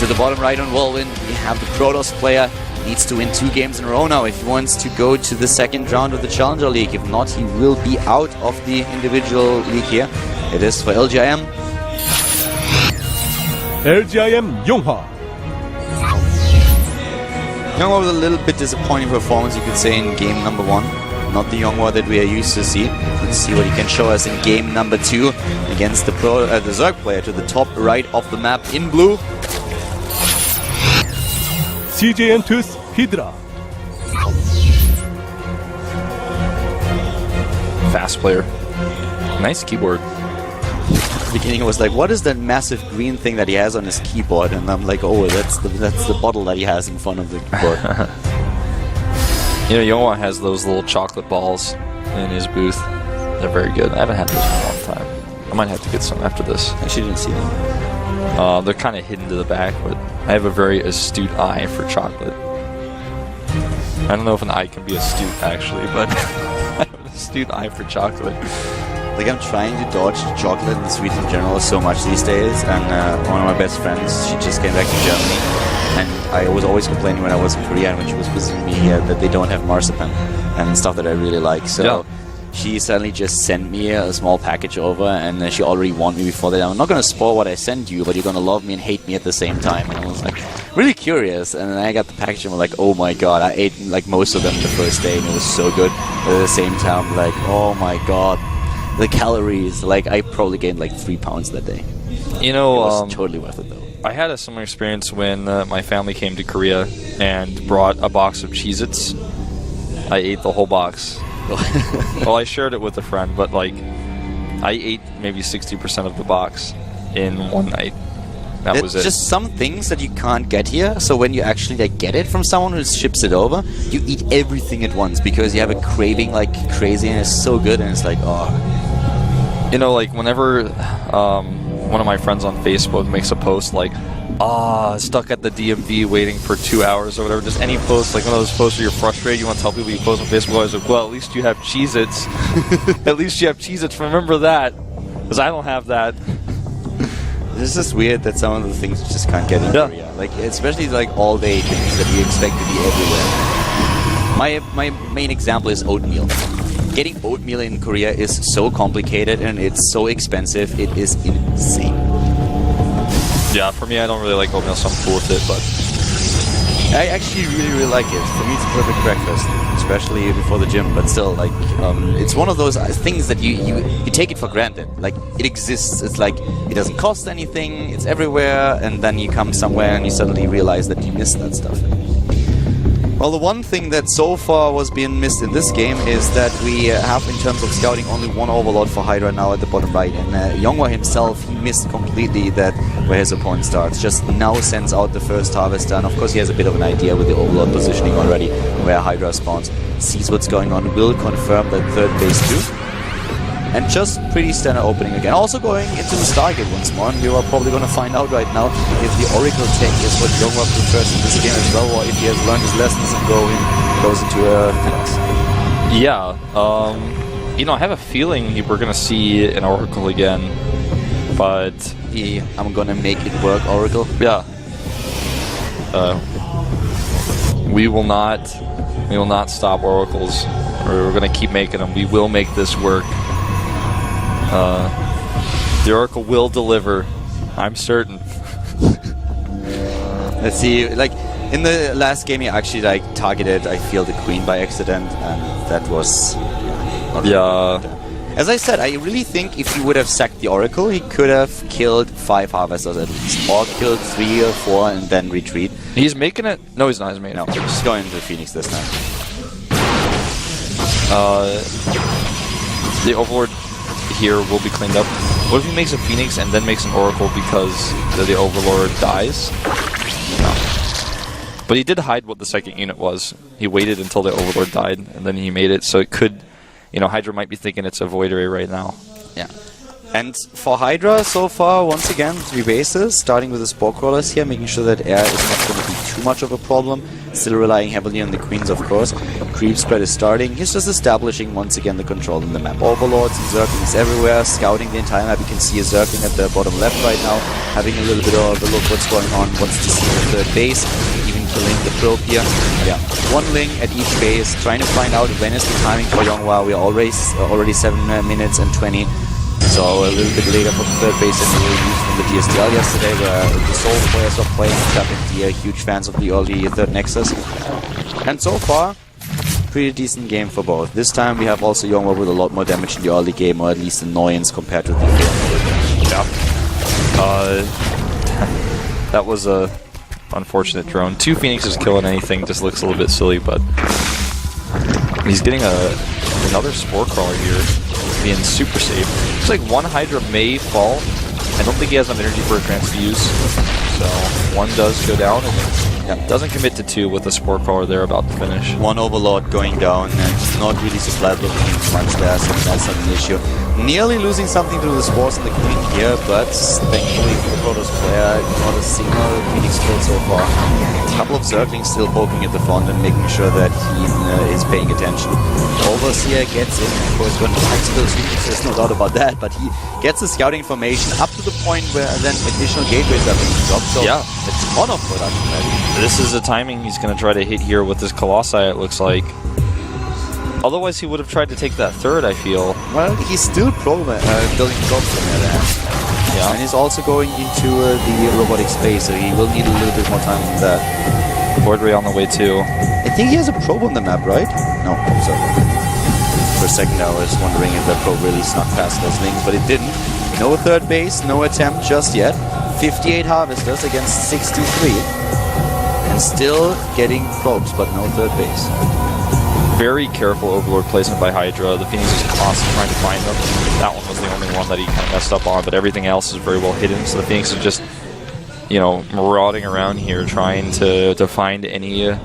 To the bottom right on Whirlwind, we have the Protoss player. He needs to win 2 games in a row now if he wants to go to the second round of the Challenger League. If not, he will be out of the individual league here. It is for LGIM. LGIM YongHwa. YongHwa was a little bit disappointing performance, you could say, in game number 1. Not the YongHwa that we are used to see. Let's see what he can show us in game number 2 against the Zerg player to the top right of the map in blue. CJN2's Hydra. Fast player. Nice keyboard. The beginning I was like, what is that massive green thing that he has on his keyboard? And I'm like, oh, that's the bottle that he has in front of the keyboard. You know, YongHwa has those little chocolate balls in his booth. They're very good. I haven't had those in a long time. I might have to get some after this. I actually didn't see them. They're kind of hidden to the back, but I have a very astute eye for chocolate. I don't know if an eye can be astute, actually, but I have an astute eye for chocolate. Like, I'm trying to dodge chocolate and sweets in general so much these days, and one of my best friends, she just came back to Germany, and I was always complaining when I was in Korea and when she was visiting me here that they don't have marzipan and stuff that I really like, so yeah. She suddenly just sent me a small package over, and she already warned me before that I'm not going to spoil what I sent you, but you're going to love me and hate me at the same time. And I was like, really curious, and then I got the package and was like, oh my god, I ate like most of them the first day and it was so good, but at the same time, like, oh my god, the calories, like, I probably gained like 3 pounds that day. You know, it was totally worth it though. I had a similar experience when my family came to Korea and brought a box of Cheez-Its. I ate the whole box. Well, I shared it with a friend, but like, I ate maybe 60% of the box in one night. That was it. Just some things that you can't get here, so when you actually like get it from someone who ships it over, you eat everything at once because you have a craving like crazy, and it's so good, and it's like, oh. You know, like whenever one of my friends on Facebook makes a post like, stuck at the DMV waiting for 2 hours or whatever, just any post, like one of those posts where you're frustrated, you want to tell people you post on Facebook, I was like, well, at least you have Cheez-Its. At least you have Cheez-Its, remember that. Because I don't have that. It's just weird that some of the things you just can't get in Korea. Like, especially like all-day things that you expect to be everywhere. My main example is oatmeal. Getting oatmeal in Korea is so complicated and it's so expensive, it is insane. Yeah, for me, I don't really like oatmeal, so I'm cool with it, but I actually really like it. For me, it's a perfect breakfast, especially before the gym, but still, like, it's one of those things that you take it for granted. Like, it exists, it's like, it doesn't cost anything, it's everywhere, and then you come somewhere and you suddenly realize that you missed that stuff. Well, the one thing that so far was being missed in this game is that we have, in terms of scouting, only one overlord for Hydra now at the bottom right. And YongHwa himself, he missed completely that where his opponent starts. Just now sends out the first harvester, and of course he has a bit of an idea with the overlord positioning already, where Hydra spawns. Sees what's going on, will confirm that third base too. And just pretty standard opening again. Also going into the Stargate once more, and we are probably going to find out right now if the Oracle tech is what YongHwa prefers in this game as well, or if he has learned his lessons and goes into Finals. Yeah, you know, I have a feeling we're going to see an Oracle again, but I'm going to make it work, Oracle. Yeah. We will not stop Oracles. We're going to keep making them. We will make this work. The Oracle will deliver. I'm certain. Let's see. Like, in the last game, he actually like targeted, I feel, the Queen by accident, and that was not really good. As I said, I really think if he would have sacked the Oracle, he could have killed 5 harvesters at least, or killed 3 or 4 and then retreat. He's making it. No, he's not. He's making it. No, he's going to Phoenix this time. The Overlord here will be cleaned up. What if he makes a Phoenix and then makes an Oracle because the Overlord dies? No. But he did hide what the second unit was. He waited until the Overlord died, and then he made it, so it could, you know, Hydra might be thinking it's a Void Array right now. Yeah. And for Hydra, so far, once again, 3 bases, starting with the Spore Crawlers here, making sure that air is not going to be too much of a problem. Still relying heavily on the queens, of course. Creep spread is starting. He's just establishing once again the control in the map. Overlords and Zerglings everywhere, scouting the entire map. You can see a Zergling at the bottom left right now, having a little bit of a look what's going on, wants to see the third base, even killing the probe here. Yeah, one Ling at each base, trying to find out when is the timing for YongHwa. We're already 7 minutes and 20. So a little bit later for the third base than we were used from the GSL yesterday, where the Seoul players are playing. Definitely huge fans of the early third Nexus. And so far, pretty decent game for both. This time we have also YongHwa with a lot more damage in the early game, or at least annoyance compared to the game. Yeah. That was a unfortunate drone. 2 Phoenixes killing anything just looks a little bit silly, but he's getting another Spore Crawler here, being super safe. Looks like 1 Hydra may fall. I don't think he has enough energy for a transfuse, so 1 does go down, and doesn't commit to 2 with the Spore Crawler there about to finish. 1 Overlord going down, and not really supplied looking much there, so that's not an issue. Nearly losing something to the Spores and the Queen here, but thankfully for the Protoss player, not a single Phoenix kill so far. A couple of Zerglings still poking at the front and making sure that he is paying attention. Overseer gets in, of course, going back to those Phoenixes, there's no doubt about that, but he gets the scouting information up to the point where then additional gateways are being dropped, so yeah, a ton of production ready. This is the timing he's going to try to hit here with this Colossi, it looks like. Otherwise, he would have tried to take that third, I feel. Well, he's still building probes from the other hand. Yeah. And he's also going into the robotic space, so he will need a little bit more time than that. Board ray on the way too. I think he has a probe on the map, right? No, sorry. For a second I was wondering if that probe really snuck past those links, but it didn't. No third base, no attempt just yet. 58 harvesters against 63. And still getting probes, but no third base. Very careful Overlord placement by Hydra. The Phoenix is constantly trying to find them. That one was the only one that he kind of messed up on, but everything else is very well hidden. So the Phoenix is just, you know, marauding around here, trying to find any Overlord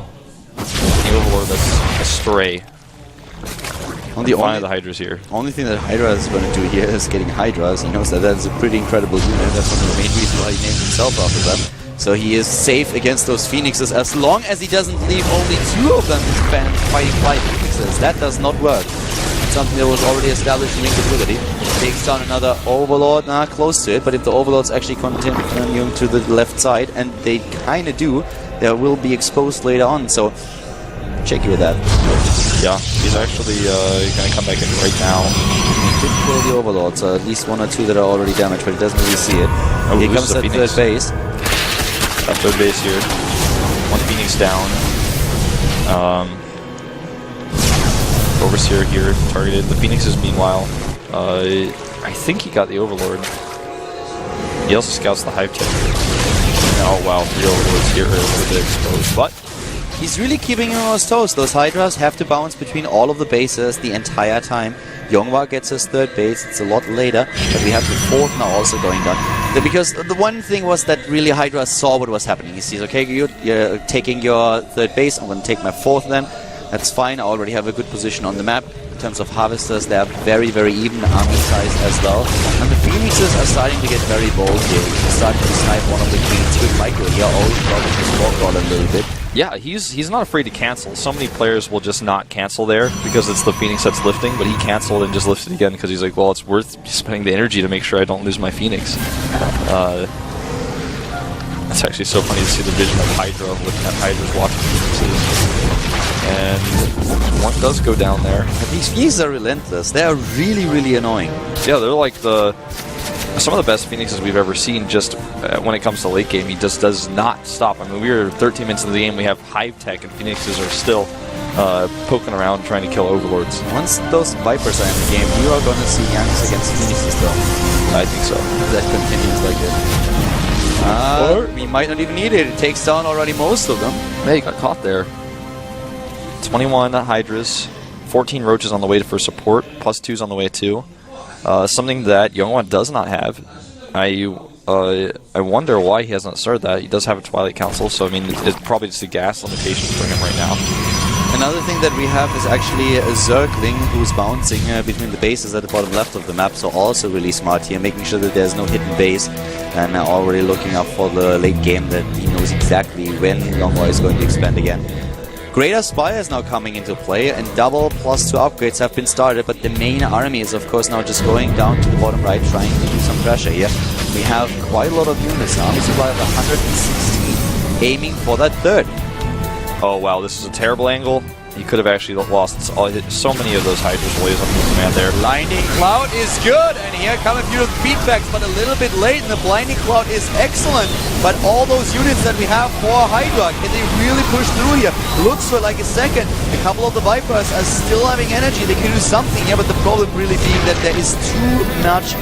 that's astray. The Hydra's here. Only thing that Hydra is going to do here is getting Hydras. He knows that that's a pretty incredible unit. That's one of the main reasons why he named himself after that. So he is safe against those Phoenixes as long as he doesn't leave only 2 of them fighting 5 Phoenixes. That does not work. Something that was already established in Linkability. Takes down another Overlord, close to it, but if the Overlords actually continue to the left side, and they kind of do, they will be exposed later on, so check you with that. Yeah, he's actually going to come back in right now. He did kill the Overlord, so at least 1 or 2 that are already damaged, but he doesn't really see it. Oh, here comes that Phoenix. third base. Third base here. 1 Phoenix down. Overseer here targeted. The Phoenixes, meanwhile, I think he got the Overlord. He also scouts the Hive Tech. Oh wow, 3 Overlords here are a little bit exposed, but he's really keeping him on his toes. Those Hydras have to bounce between all of the bases the entire time. YongHwa gets his third base. It's a lot later, but we have the 4th now also going down. Because the one thing was that really Hydra saw what was happening. He sees, okay, you're taking your third base, I'm going to take my 4th then. That's fine, I already have a good position on the map. In terms of harvesters, they are very, very even army size as well. And the Phoenixes are starting to get very bold here. He's starting to snipe one of the queens with Micro here, always probably just walk on a little bit. yeah, he's not afraid to cancel. So many players will just not cancel there because it's the Phoenix that's lifting, but he canceled and just lifted again because he's like, well, it's worth spending the energy to make sure I don't lose my Phoenix. It's actually so funny to see the vision of Hydra looking at Hydra's watching Phoenixes. And 1 does go down there. These Phoenixes are relentless. They are really, really annoying. Yeah, they're like some of the best Phoenixes we've ever seen. Just when it comes to late game, he just does not stop. I mean, we were 13 minutes into the game, we have Hive Tech, and Phoenixes are still poking around trying to kill Overlords. Once those Vipers are in the game, you are going to see Yanks against Phoenixes though. I think so. If that continues like this. We might not even need it. It takes down already most of them. Hey, he got caught there. 21 Hydras, 14 Roaches on the way for support, plus 2s on the way too. Something that YongHwa does not have. I wonder why he hasn't started that. He does have a Twilight Council, so I mean, it's probably just the gas limitations for him right now. Another thing that we have is actually a Zergling who's bouncing between the bases at the bottom left of the map, so also really smart here, making sure that there's no hidden base. and already looking up for the late game that he knows exactly when YongHwa is going to expand again. Greater Spire is now coming into play, and double +2 upgrades have been started, but the main army is of course now just going down to the bottom right, trying to do some pressure here. We have quite a lot of units, army supply of 116, aiming for that third. Oh wow, this is a terrible angle. He could have actually lost so many of those Hydras blaze on his command there. Blinding Cloud is good, and here come a few feedbacks, but a little bit late, and the Blinding Cloud is excellent. But all those units that we have for Hydra, can they really push through here? Looks for like a second. A couple of the Vipers are still having energy, they can do something here, but the problem really being that there is too much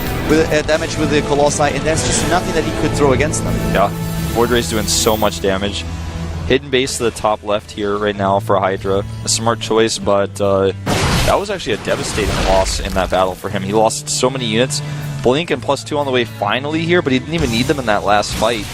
damage with the Colossi, and there's just nothing that he could throw against them. Yeah, Void Ray's doing so much damage. Hidden base to the top left here right now for Hydra. A smart choice, but that was actually a devastating loss in that battle for him. He lost so many units. Blink and +2 on the way finally here, but he didn't even need them in that last fight.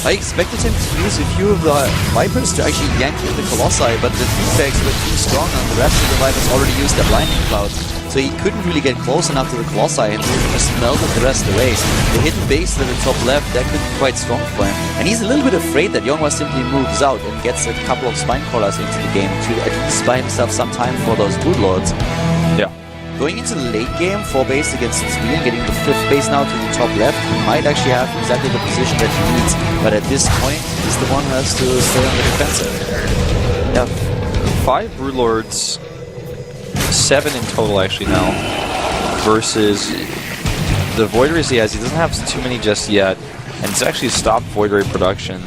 I expected him to use a few of the Vipers to actually yank in the Colossi, but the feedbacks were too strong, and the rest of the Vipers already used their Blinding Cloud. So he couldn't really get close enough to the Colossi, and he just melted the rest away. The hidden base to the top left, that could be quite strong for him. And he's a little bit afraid that YongHwa simply moves out and gets a couple of Spine Crawlers into the game to at least buy himself some time for those Broodlords. Yeah. Going into the late game, 4 base against 3 and getting the 5th base now to the top left, he might actually have exactly the position that he needs. But at this point, he's the one who has to stay on the defensive. Yeah, 5 Broodlords, 7 in total actually now, versus the Void Rays he has. He doesn't have too many just yet, and it's actually stopped Void Ray production.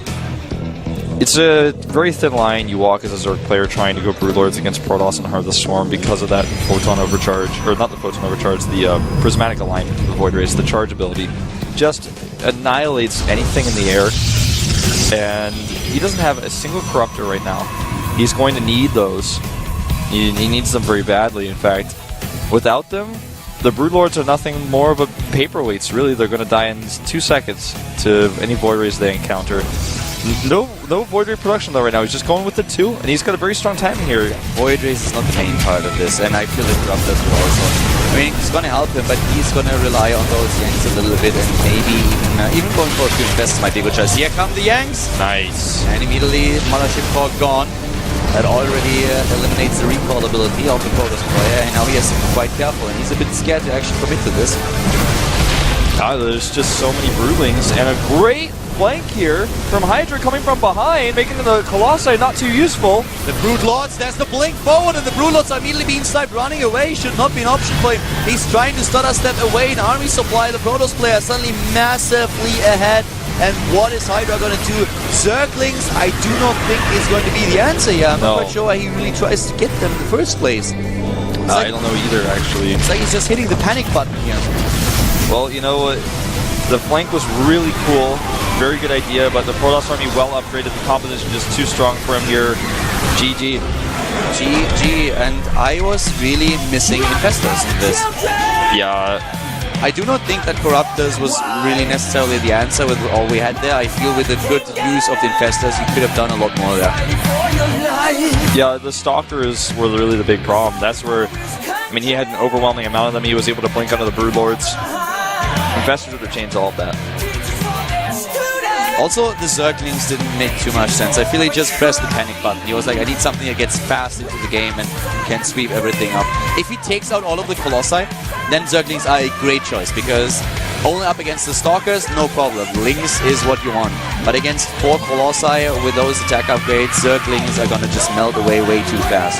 It's a very thin line you walk as a Zerg player trying to go Broodlords against Protoss and Heart of the Swarm because of that Photon Overcharge, or not the Photon Overcharge, the Prismatic Alignment of the Void Rays, the charge ability. Just annihilates anything in the air, and he doesn't have a single Corruptor right now. He's going to need those. He needs them very badly, in fact. Without them, the Broodlords are nothing more of a paperweights, really. They're going to die in 2 seconds to any Void Rays they encounter. No Void Ray production though right now. He's just going with the 2, and he's got a very strong timing here. Void Rays is not the main part of this, and I feel that Corruptors will also. I mean, it's going to help him, but he's going to rely on those Yanks a little bit, and maybe even going for a few investors might be a good choice. Here come the Yanks! Nice. And immediately, Mothership Core gone. That already eliminates the recall ability of the Protoss player, and now he has to be quite careful, and he's a bit scared to actually commit to this. There's just so many Broodlings, and a great flank here from Hydra coming from behind, making the Colossi not too useful. The Broodlords, there's the blink forward, and the Broodlords are immediately being sniped, running away. Should not be an option for him. He's trying to stutter step away in army supply. The Protoss player suddenly massively ahead. And what is Hydra going to do? Zerglings, I do not think is going to be the answer here. I'm not quite sure why he really tries to get them in the first place. I don't know either, actually. It's like he's just hitting the panic button here. Well, you know what? The flank was really cool. Very good idea, but the Protoss army well upgraded. The composition just too strong for him here. GG. GG, and I was really missing Infestors in this. Yeah. I do not think that Corruptors was really necessarily the answer with all we had there. I feel with the good use of the Infestors, you could have done a lot more there. Yeah, the Stalkers were really the big problem. That's where, I mean, he had an overwhelming amount of them. He was able to blink onto the Broodlords. Infestors would have changed all of that. Also, the Zerglings didn't make too much sense. I feel he just pressed the panic button. He was like, I need something that gets fast into the game and can sweep everything up. If he takes out all of the Colossi, then Zerglings are a great choice, because only up against the Stalkers, no problem. Lings is what you want. But against 4 Colossi with those attack upgrades, Zerglings are gonna just melt away way too fast.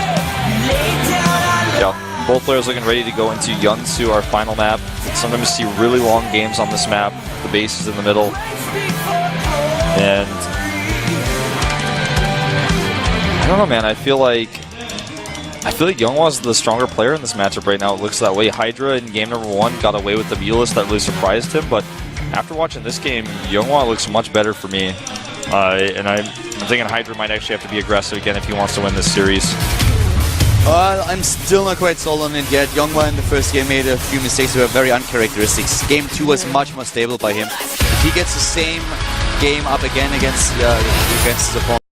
Yeah. Both players looking ready to go into Yunsu, our final map. Sometimes you see really long games on this map. The base is in the middle. And I don't know, man. I feel like YongHwa's the stronger player in this matchup right now. It looks that way. Hydra in game number 1 got away with the Mulus. That really surprised him. But after watching this game, YongHwa looks much better for me. And I'm thinking Hydra might actually have to be aggressive again if he wants to win this series. I'm still not quite sold on it yet. YongHwa in the first game made a few mistakes that were very uncharacteristic. Game 2 was much more stable by him. If he gets the same game up again against his opponent,